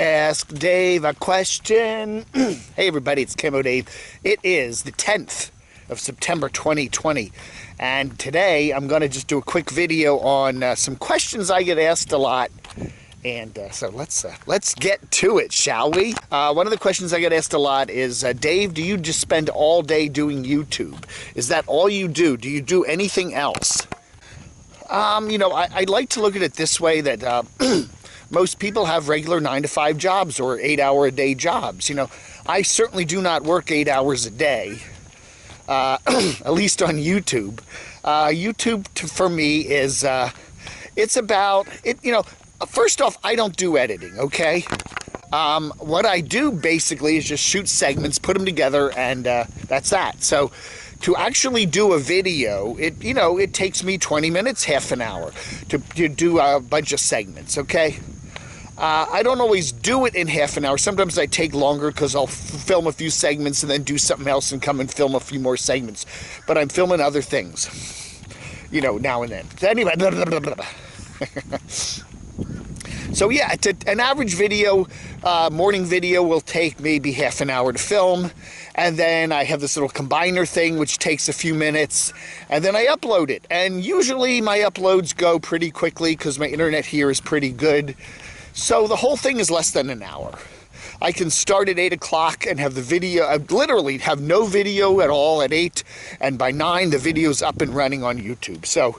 Ask Dave a question. Hey everybody, it's Camo Dave. It is the 10th of September 2020, and today I'm going to just do a quick video on some questions I get asked a lot. And so let's get to it, shall we? One of the questions I get asked a lot is, Dave, do you just spend all day doing YouTube? Is that all you do? Do you do anything else? I like to look at it this way, that most people have regular 9-to-5 jobs or 8-hour-a-day jobs. I certainly do not work 8 hours a day, at least on YouTube. YouTube for me is, it's about, first off, I don't do editing, okay? What I do basically is just shoot segments, put them together, and that's that. So to actually do a video, it takes me 20 minutes, half an hour to do a bunch of segments, okay? I don't always do it in half an hour. Sometimes I take longer because I'll film a few segments and then do something else and come and film a few more segments. But I'm filming other things, now and then. Anyway, so yeah, an average video, morning video will take maybe half an hour to film. And then I have this little combiner thing, which takes a few minutes, and then I upload it. And usually my uploads go pretty quickly because my internet here is pretty good. So the whole thing is less than an hour. I can start at 8 o'clock and have the video, I literally have no video at all at 8, and by 9 the video's up and running on YouTube. So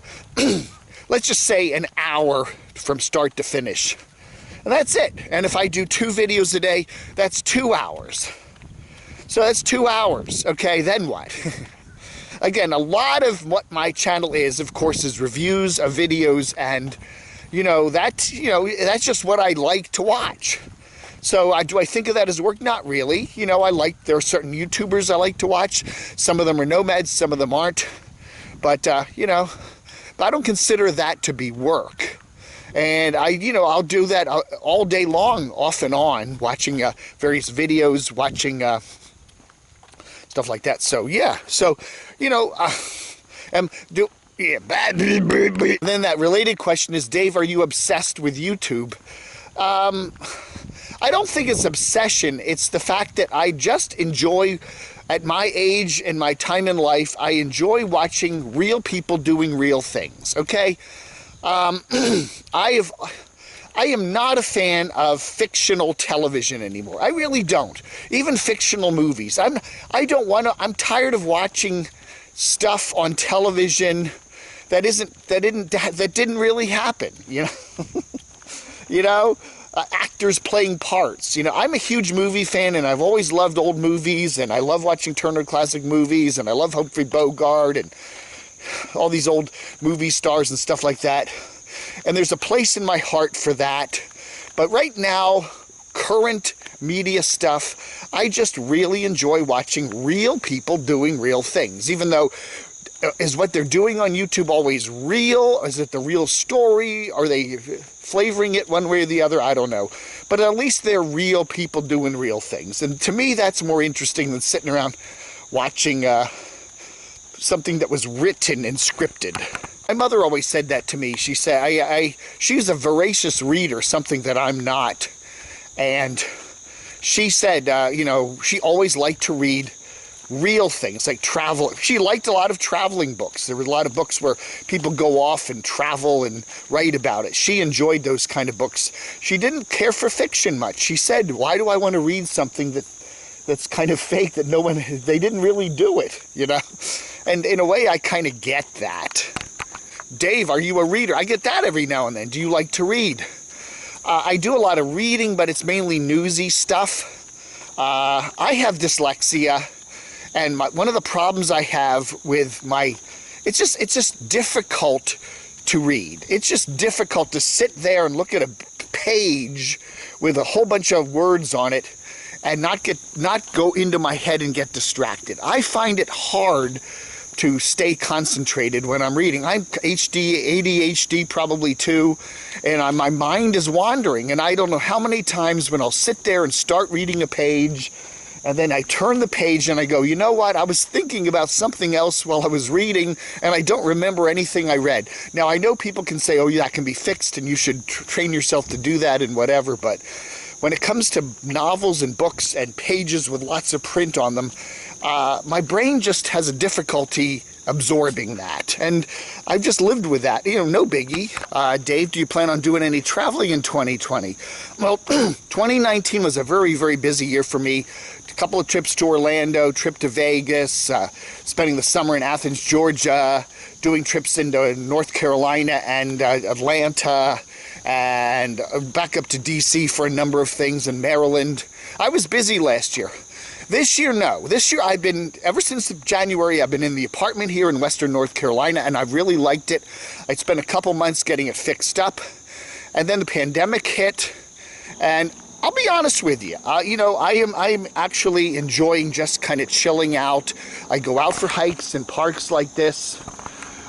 let's just say an hour from start to finish. And that's it. And if I do 2 videos a day, that's 2 hours. So that's 2 hours. Okay, then what? Again, a lot of what my channel is, of course, is reviews of videos, and that's just what I like to watch. So do I think of that as work? Not really. There are certain YouTubers I like to watch. Some of them are nomads, some of them aren't. But I don't consider that to be work. And I'll do that all day long, off and on, watching various videos, watching stuff like that. So yeah, then that related question is, Dave, are you obsessed with YouTube? I don't think it's obsession. It's the fact that I just enjoy, at my age and my time in life, I enjoy watching real people doing real things, okay? I am not a fan of fictional television anymore. I really don't. Even fictional movies. I'm tired of watching stuff on television that didn't really happen, actors playing parts. I'm a huge movie fan, and I've always loved old movies, and I love watching Turner Classic Movies, and I love Humphrey Bogart and all these old movie stars and stuff like that. And there's a place in my heart for that. But right now, current media stuff, I just really enjoy watching real people doing real things, even though, is what they're doing on YouTube always real? Is it the real story? Are they flavoring it one way or the other? I don't know. But at least they're real people doing real things. And to me, that's more interesting than sitting around watching something that was written and scripted. My mother always said that to me. She said, she's a voracious reader, something that I'm not. And she said, she always liked to read real things, like travel. She liked a lot of traveling books. There were a lot of books where people go off and travel and write about it. She enjoyed those kind of books. She didn't care for fiction much. She said, why do I want to read something that's kind of fake, that they didn't really do it, And in a way, I kind of get that. Dave, are you a reader? I get that every now and then. Do you like to read? I do a lot of reading, but it's mainly newsy stuff. I have dyslexia. And one of the problems I have with it's just difficult to read. It's just difficult to sit there and look at a page with a whole bunch of words on it and not go into my head and get distracted. I find it hard to stay concentrated when I'm reading. I'm ADHD probably too, and my mind is wandering, and I don't know how many times when I'll sit there and start reading a page, and then I turn the page and I go, you know what, I was thinking about something else while I was reading, and I don't remember anything I read. Now, I know people can say, oh, that can be fixed, and you should train yourself to do that and whatever, but when it comes to novels and books and pages with lots of print on them, my brain just has a difficulty absorbing that. And I've just lived with that. No biggie. Dave, do you plan on doing any traveling in 2020? Well, 2019 was a very, very busy year for me. A couple of trips to Orlando, trip to Vegas, spending the summer in Athens, Georgia, doing trips into North Carolina and Atlanta, and back up to DC for a number of things in Maryland. I was busy last year. This year, no. This year, ever since January, I've been in the apartment here in Western North Carolina, and I've really liked it. I spent a couple months getting it fixed up, and then the pandemic hit, and I'll be honest with you. I am actually enjoying just kind of chilling out. I go out for hikes in parks like this.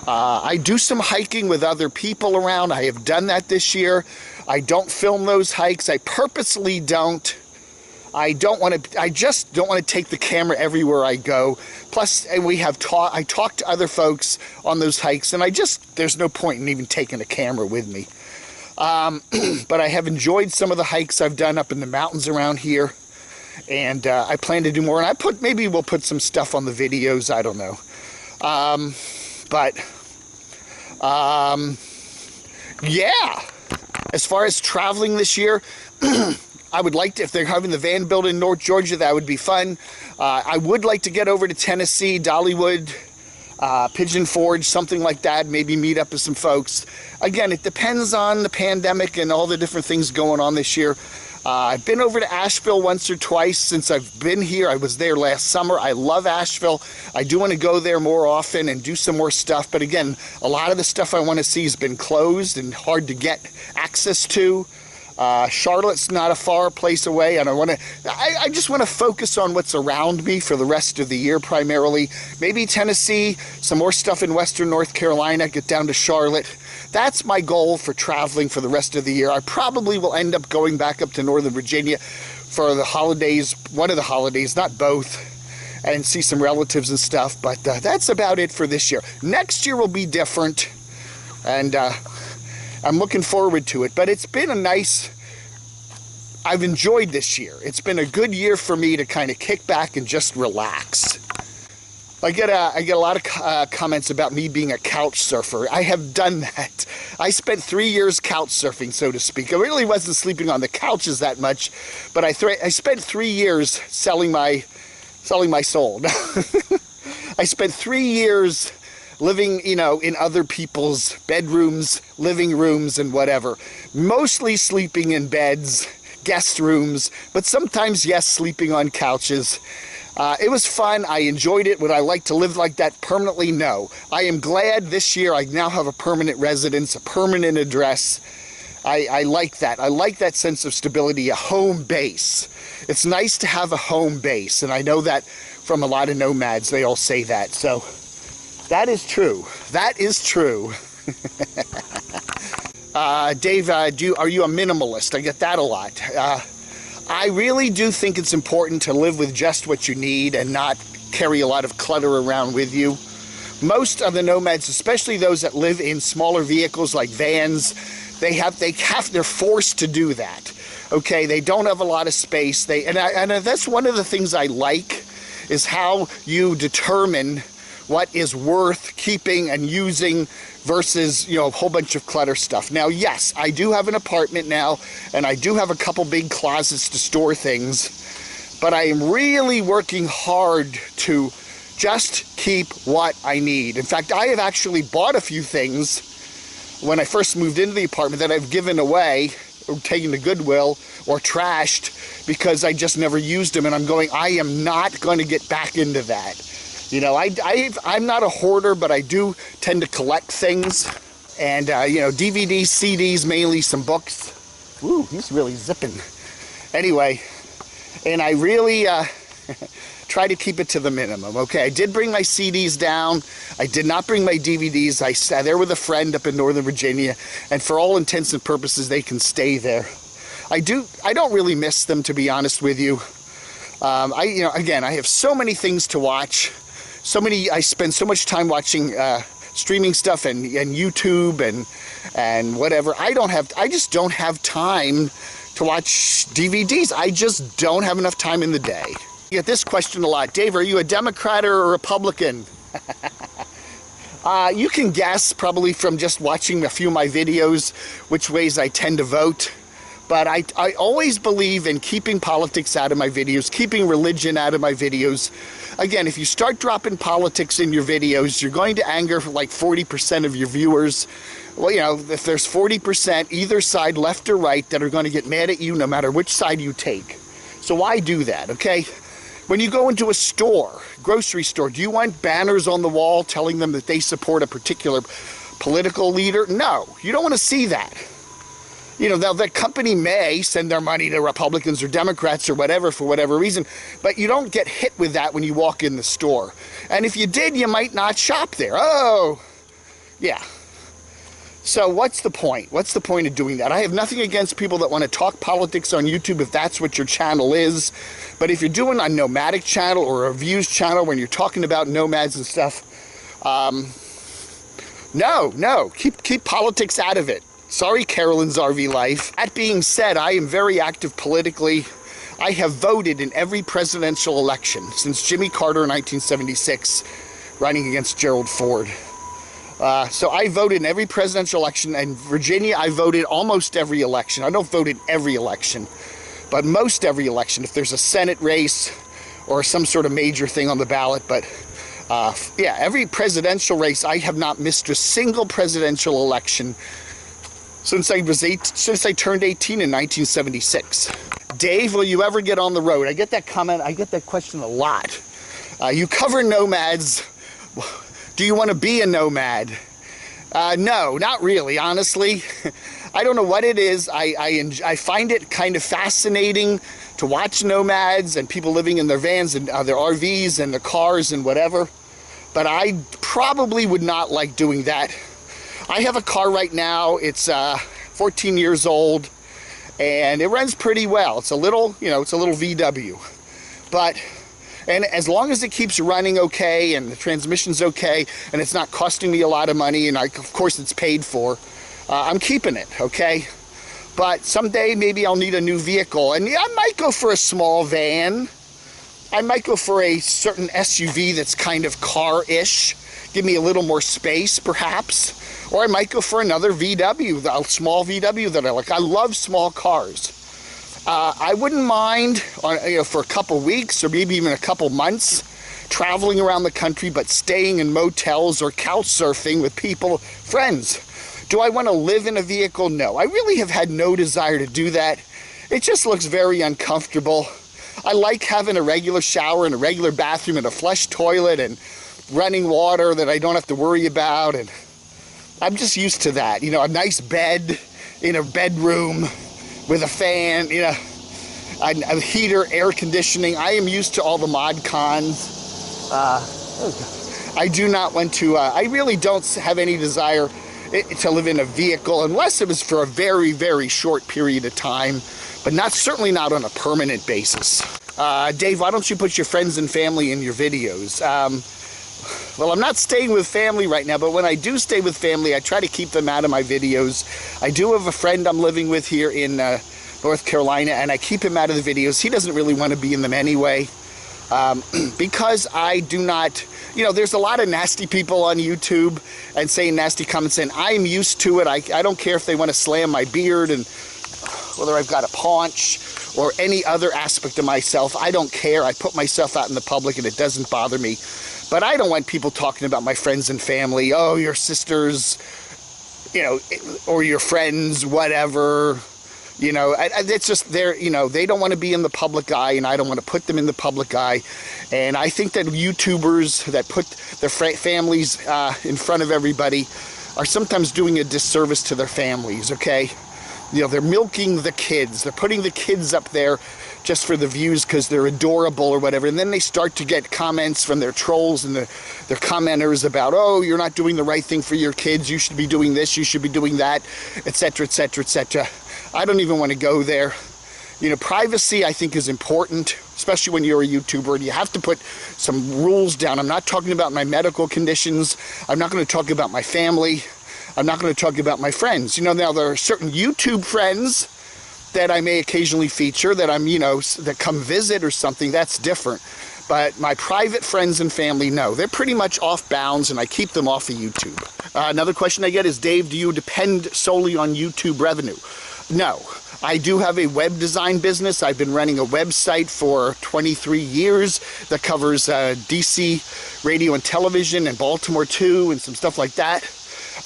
I do some hiking with other people around. I have done that this year. I don't film those hikes. I purposely don't. I just don't want to take the camera everywhere I go. Plus, I talk to other folks on those hikes, and there's no point in even taking a camera with me. But I have enjoyed some of the hikes I've done up in the mountains around here, and I plan to do more. And maybe we'll put some stuff on the videos. I don't know. Yeah. As far as traveling this year, I would like to, if they're having the van built in North Georgia, that would be fun. I would like to get over to Tennessee, Dollywood, Pigeon Forge, something like that, maybe meet up with some folks. Again, it depends on the pandemic and all the different things going on this year. I've been over to Asheville once or twice since I've been here. I was there last summer. I love Asheville. I do want to go there more often and do some more stuff. But again, a lot of the stuff I want to see has been closed and hard to get access to. Charlotte's not a far place away, and I just want to focus on what's around me for the rest of the year primarily. Maybe Tennessee, some more stuff in Western North Carolina, get down to Charlotte. That's my goal for traveling for the rest of the year. I probably will end up going back up to Northern Virginia for the holidays, one of the holidays, not both, and see some relatives and stuff, but that's about it for this year. Next year will be different, and I'm looking forward to it, but it's been I've enjoyed this year. It's been a good year for me to kind of kick back and just relax. I get a lot of comments about me being a couch surfer. I have done that. I spent 3 years couch surfing, so to speak. I really wasn't sleeping on the couches that much, but I spent 3 years selling my soul. I spent 3 years living, in other people's bedrooms, living rooms, and whatever. Mostly sleeping in beds, guest rooms, but sometimes, yes, sleeping on couches. It was fun. I enjoyed it. Would I like to live like that permanently? No. I am glad this year I now have a permanent residence, a permanent address. I like that. I like that sense of stability, a home base. It's nice to have a home base, and I know that from a lot of nomads. They all say that, so that is true. That is true. Dave, are you a minimalist? I get that a lot. I really do think it's important to live with just what you need and not carry a lot of clutter around with you. Most of the nomads, especially those that live in smaller vehicles like vans, they're forced to do that. Okay, they don't have a lot of space. And that's one of the things I like, is how you determine what is worth keeping and using versus, a whole bunch of clutter stuff. Now, yes, I do have an apartment now, and I do have a couple big closets to store things, but I am really working hard to just keep what I need. In fact, I have actually bought a few things when I first moved into the apartment that I've given away or taken to Goodwill or trashed because I just never used them, and I am not going to get back into that. I'm not a hoarder, but I do tend to collect things. And, DVDs, CDs, mainly some books. Ooh, he's really zipping. Anyway, and I really try to keep it to the minimum. Okay, I did bring my CDs down. I did not bring my DVDs. I sat there with a friend up in Northern Virginia, and for all intents and purposes, they can stay there. I don't really miss them, to be honest with you. Again, I have so many things to watch. I spend so much time watching streaming stuff and YouTube and whatever. I just don't have time to watch DVDs. I just don't have enough time in the day. I get this question a lot. Dave, are you a Democrat or a Republican? You can guess probably from just watching a few of my videos which ways I tend to vote. But I always believe in keeping politics out of my videos, keeping religion out of my videos. Again, if you start dropping politics in your videos, you're going to anger like 40% of your viewers. Well, you know, if there's 40% either side, left or right, that are going to get mad at you no matter which side you take. So why do that, okay? When you go into a store, grocery store, do you want banners on the wall telling them that they support a particular political leader? No, you don't want to see that. You know, now that company may send their money to Republicans or Democrats or whatever for whatever reason, but you don't get hit with that when you walk in the store. And if you did, you might not shop there. Oh, yeah. So what's the point? What's the point of doing that? I have nothing against people that want to talk politics on YouTube if that's what your channel is. But if you're doing a nomadic channel or a reviews channel when you're talking about nomads and stuff, no, keep politics out of it. Sorry, Carolyn's RV Life. That being said, I am very active politically. I have voted in every presidential election since Jimmy Carter in 1976, running against Gerald Ford. So I voted in every presidential election. In Virginia, I voted almost every election. I don't vote in every election, but most every election. If there's a Senate race or some sort of major thing on the ballot, but yeah, every presidential race, I have not missed a single presidential election since I turned 18 in 1976. Dave, will you ever get on the road? I get that comment, I get that question a lot. You cover nomads. Do you want to be a nomad? No, not really, honestly. I don't know what it is. I find it kind of fascinating to watch nomads and people living in their vans and their RVs and their cars and whatever. But I probably would not like doing that. I have a car right now. It's 14 years old, and it runs pretty well. It's a little, you know, it's a little VW, and as long as it keeps running okay and the transmission's okay and it's not costing me a lot of money and of course it's paid for, I'm keeping it, okay? But someday maybe I'll need a new vehicle, and yeah, I might go for a small van. I might go for a certain SUV that's kind of car-ish, give me a little more space perhaps. Or I might go for another VW, a small VW that I like. I love small cars. I wouldn't mind, for a couple weeks or maybe even a couple months, traveling around the country, but staying in motels or couch surfing with people, friends. Do I want to live in a vehicle? No. I really have had no desire to do that. It just looks very uncomfortable. I like having a regular shower and a regular bathroom and a flush toilet and running water that I don't have to worry about, and I'm just used to that. You know, a nice bed in a bedroom with a fan, you know, a heater, air conditioning. I am used to all the mod cons. I do not want to, I really don't have any desire to live in a vehicle unless it was for a very, very short period of time, but certainly not on a permanent basis. Dave, why don't you put your friends and family in your videos? Well, I'm not staying with family right now, but when I do stay with family, I try to keep them out of my videos. I do have a friend I'm living with here in North Carolina, and I keep him out of the videos. He doesn't really want to be in them anyway, because I do not, you know, there's a lot of nasty people on YouTube and saying nasty comments, and I'm used to it. I don't care if they want to slam my beard and whether I've got a paunch or any other aspect of myself. I don't care. I put myself out in the public, and it doesn't bother me. But I don't want people talking about my friends and family. Oh, your sisters, you know, or your friends, whatever. You know, it's just they're, you know, they don't want to be in the public eye, and I don't want to put them in the public eye. And I think that YouTubers that put their families in front of everybody are sometimes doing a disservice to their families, okay? You know, they're milking the kids. They're putting the kids up there just for the views because they're adorable or whatever, and then they start to get comments from their trolls and their commenters about, oh, you're not doing the right thing for your kids, you should be doing this, you should be doing that, etc., etc., etc. I don't even want to go there. You know, privacy I think is important, especially when you're a YouTuber, and you have to put some rules down. I'm not talking about my medical conditions, I'm not going to talk about my family, I'm not going to talk about my friends. You know, now there are certain YouTube friends that I may occasionally feature, that I'm, that come visit or something, that's different. But my private friends and family, no. They're pretty much off bounds, and I keep them off of YouTube. Another question I get is, Dave, do you depend solely on YouTube revenue? No. I do have a web design business. I've been running a website for 23 years that covers DC radio and television and Baltimore too, and some stuff like that.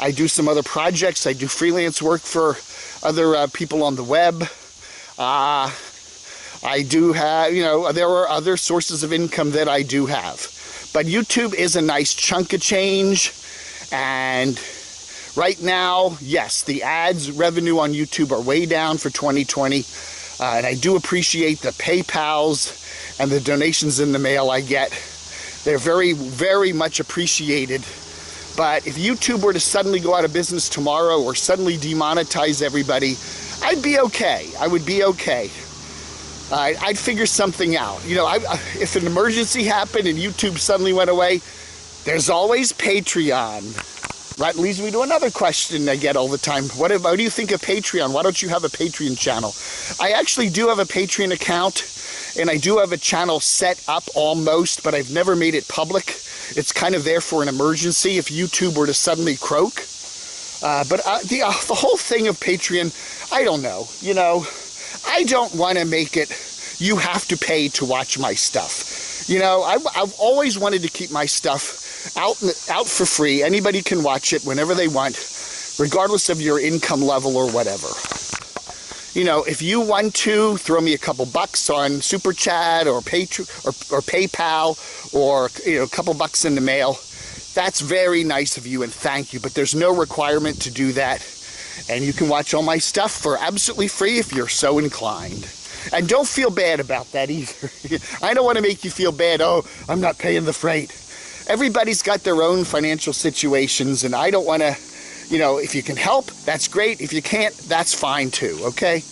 I do some other projects. I do freelance work for other people on the web. I do have, there are other sources of income that I do have. But YouTube is a nice chunk of change. And right now, yes, the ads revenue on YouTube are way down for 2020. And I do appreciate the PayPals and the donations in the mail I get. They're very, very much appreciated. But if YouTube were to suddenly go out of business tomorrow or suddenly demonetize everybody, I'd be okay. I would be okay. I'd figure something out. If an emergency happened and YouTube suddenly went away, there's always Patreon. That leads me to another question I get all the time. What do you think of Patreon? Why don't you have a Patreon channel? I actually do have a Patreon account, and I do have a channel set up almost, but I've never made it public. It's kind of there for an emergency if YouTube were to suddenly croak. But the whole thing of Patreon, I don't know. I don't want to make it, you have to pay to watch my stuff. I've always wanted to keep my stuff out for free. Anybody can watch it whenever they want, regardless of your income level or whatever. If you want to throw me a couple bucks on Super Chat or PayPal or a couple bucks in the mail, that's very nice of you and thank you. But there's no requirement to do that. And you can watch all my stuff for absolutely free if you're so inclined. And don't feel bad about that either. I don't want to make you feel bad. Oh, I'm not paying the freight. Everybody's got their own financial situations, and I don't want to, if you can help, that's great. If you can't, that's fine too, okay?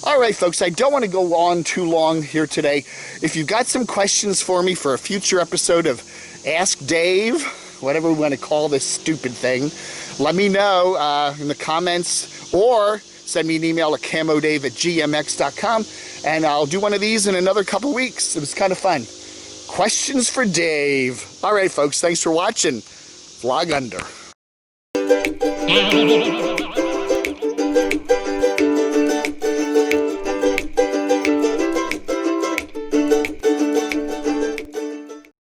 All right, folks, I don't want to go on too long here today. If you've got some questions for me for a future episode of Ask Dave, whatever we want to call this stupid thing, let me know in the comments, or send me an email at camodave@gmx.com, and I'll do one of these in another couple weeks. It was kind of fun. Questions for Dave. All right, folks, thanks for watching. Vlog under.